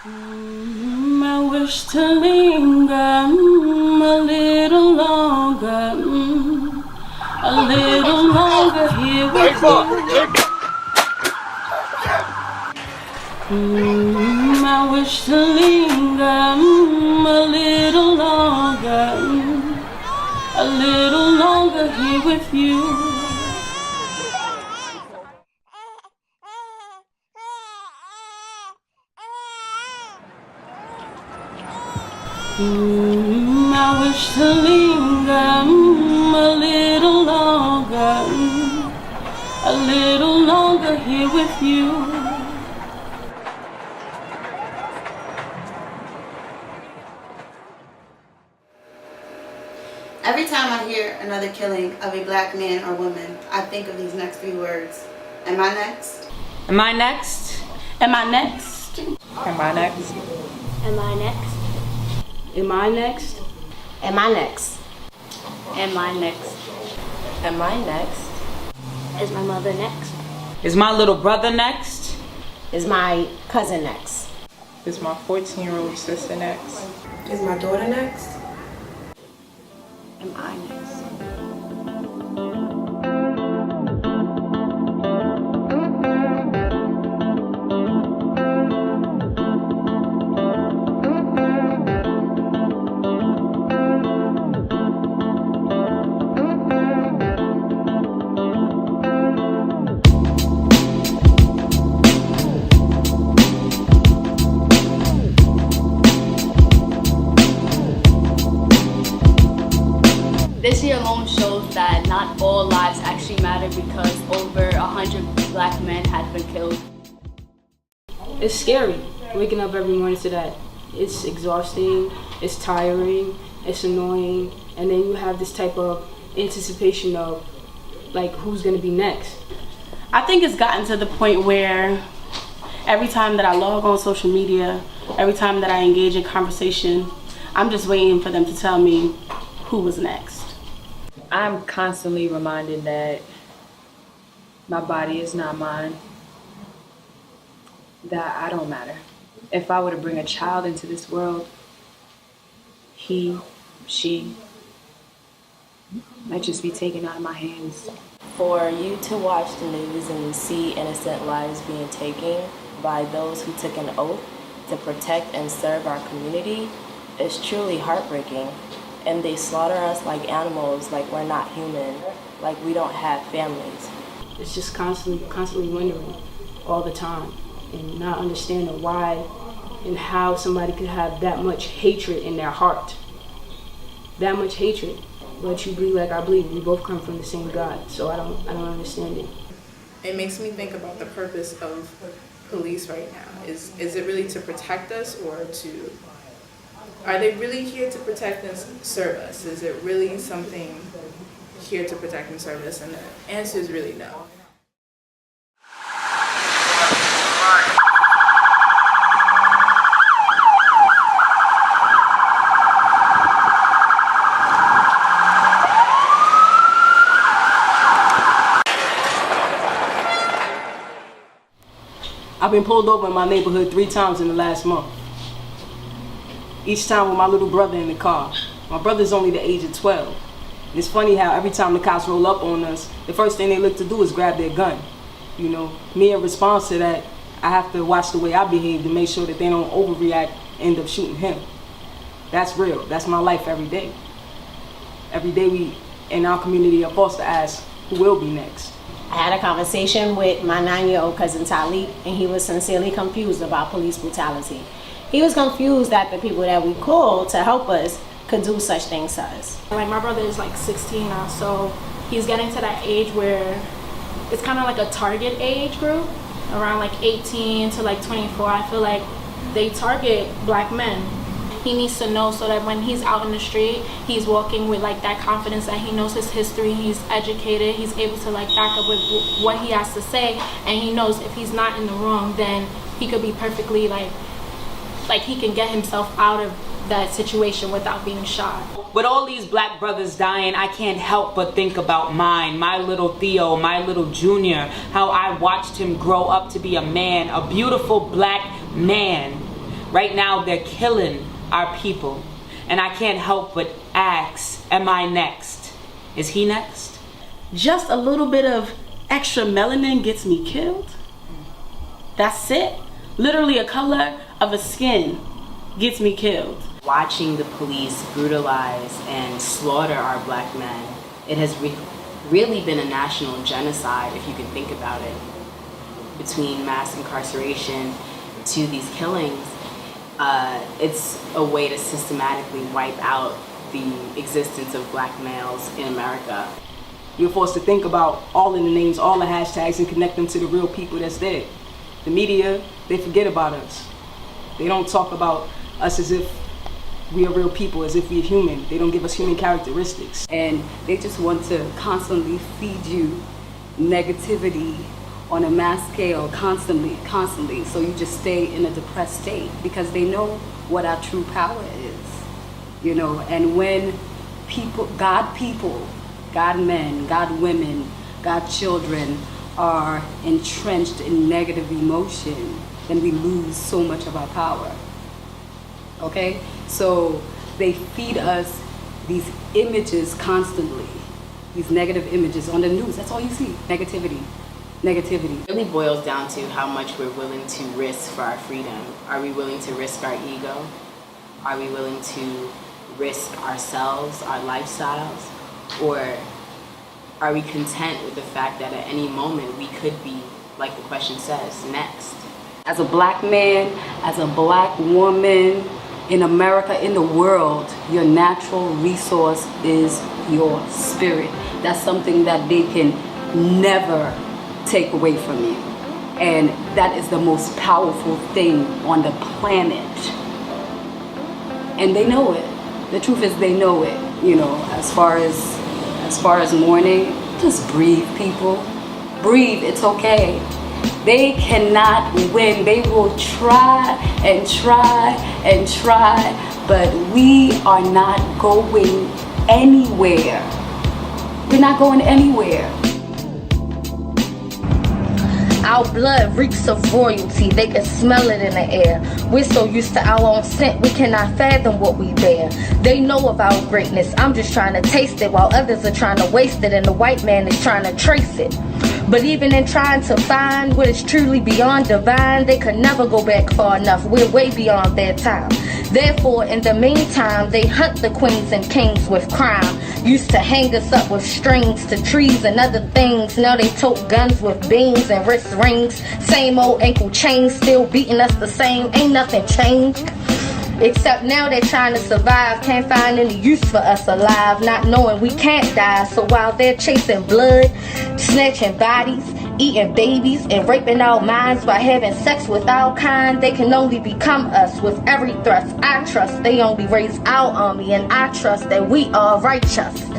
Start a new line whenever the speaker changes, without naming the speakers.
I wish to linger a little longer, a little longer here with you. I wish to linger a little longer here with you. I wish to linger a little longer here with you.
Every time I hear another killing of a black man or woman, I think of these next three words. Am I next?
Am I next? Am I next?
Am I next?
Am I next?
Am I next?
Am I next?
Am I next?
Am I next? Is my mother next?
Is my little brother next?
Is my cousin next?
Is my 14-year-old sister next?
Is my daughter next?
Am I next?
This year alone shows that not all lives actually matter because over 100 black men had been killed.
It's scary waking up every morning to that. It's exhausting, it's tiring, it's annoying, and then you have this type of anticipation of like who's gonna be next.
I think it's gotten to the point where every time that I log on social media, every time that I engage in conversation, I'm just waiting for them to tell me who was next.
I'm constantly reminded that my body is not mine, that I don't matter. If I were to bring a child into this world, he, she, might just be taken out of my hands.
For you to watch the news and see innocent lives being taken by those who took an oath to protect and serve our community is truly heartbreaking. And they slaughter us like animals, like we're not human, like we don't have families.
It's just constantly wondering all the time and not understanding why and how somebody could have that much hatred in their heart. That much hatred. But you believe like I believe. We both come from the same God, so I don't understand it.
It makes me think about the purpose of police right now. Is it really to protect us, or are they really here to protect and serve us? Is it really something here to protect and serve us? And the answer is really no.
I've been pulled over in my neighborhood 3 times in the last month. Each time with my little brother in the car. My brother's only the age of 12. And it's funny how every time the cops roll up on us, the first thing they look to do is grab their gun. You know, me in response to that, I have to watch the way I behave to make sure that they don't overreact and end up shooting him. That's real. That's my life every day. Every day we, in our community, are forced to ask, who will be next?
I had a conversation with my 9-year-old cousin Talib, and he was sincerely confused about police brutality. He was confused that the people that we called to help us could do such things to us.
Like, my brother is like 16 now, so he's getting to that age where it's kind of like a target age group, around like 18 to like 24. I feel like they target black men. He needs to know so that when he's out in the street, he's walking with like that confidence that he knows his history, he's educated, he's able to like back up with what he has to say, and he knows if he's not in the wrong, then he could be perfectly like he can get himself out of that situation without being shot.
With all these black brothers dying, I can't help but think about mine, my little Theo, my little Junior, how I watched him grow up to be a man, a beautiful black man. Right now, they're killing our people. And I can't help but ask, am I next? Is he next?
Just a little bit of extra melanin gets me killed. That's it. Literally a color of a skin gets me killed.
Watching the police brutalize and slaughter our black men, it has really been a national genocide, if you can think about it. Between mass incarceration to these killings, it's a way to systematically wipe out the existence of black males in America.
We're forced to think about all of the names, all the hashtags, and connect them to the real people that's there. The media, they forget about us. They don't talk about us as if we are real people, as if we're human. They don't give us human characteristics.
And they just want to constantly feed you negativity on a mass scale, constantly. So you just stay in a depressed state because they know what our true power is, you know. And when people, God men, God women, God children are entrenched in negative emotion, then we lose so much of our power. Okay? So they feed us these images constantly, these negative images on the news. That's all you see, negativity. Negativity.
It really boils down to how much we're willing to risk for our freedom. Are we willing to risk our ego? Are we willing to risk ourselves, our lifestyles? Or are we content with the fact that at any moment we could be, like the question says, next?
As a black man, as a black woman in America, in the world, your natural resource is your spirit. That's something that they can never take away from you. And that is the most powerful thing on the planet. And they know it. The truth is they know it. You know, as far as mourning, just breathe, people. Breathe, it's okay. They cannot win. They will try and try and try, but we are not going anywhere. We're not going anywhere.
Our blood reeks of royalty, they can smell it in the air. We're so used to our own scent, we cannot fathom what we bear. They know of our greatness, I'm just trying to taste it, while others are trying to waste it, and the white man is trying to trace it. But even in trying to find what is truly beyond divine, they could never go back far enough, we're way beyond their time. Therefore, in the meantime, they hunt the queens and kings with crime. Used to hang us up with strings to trees and other things. Now they tote guns with beams and wrist rings. Same old ankle chains, still beating us the same. Ain't nothing changed. Except now they're trying to survive. Can't find any use for us alive, not knowing we can't die. So while they're chasing blood, snatching bodies, eating babies, and raping our minds by having sex with our kind, they can only become us with every thrust. I trust they only raise our army, and I trust that we are righteous.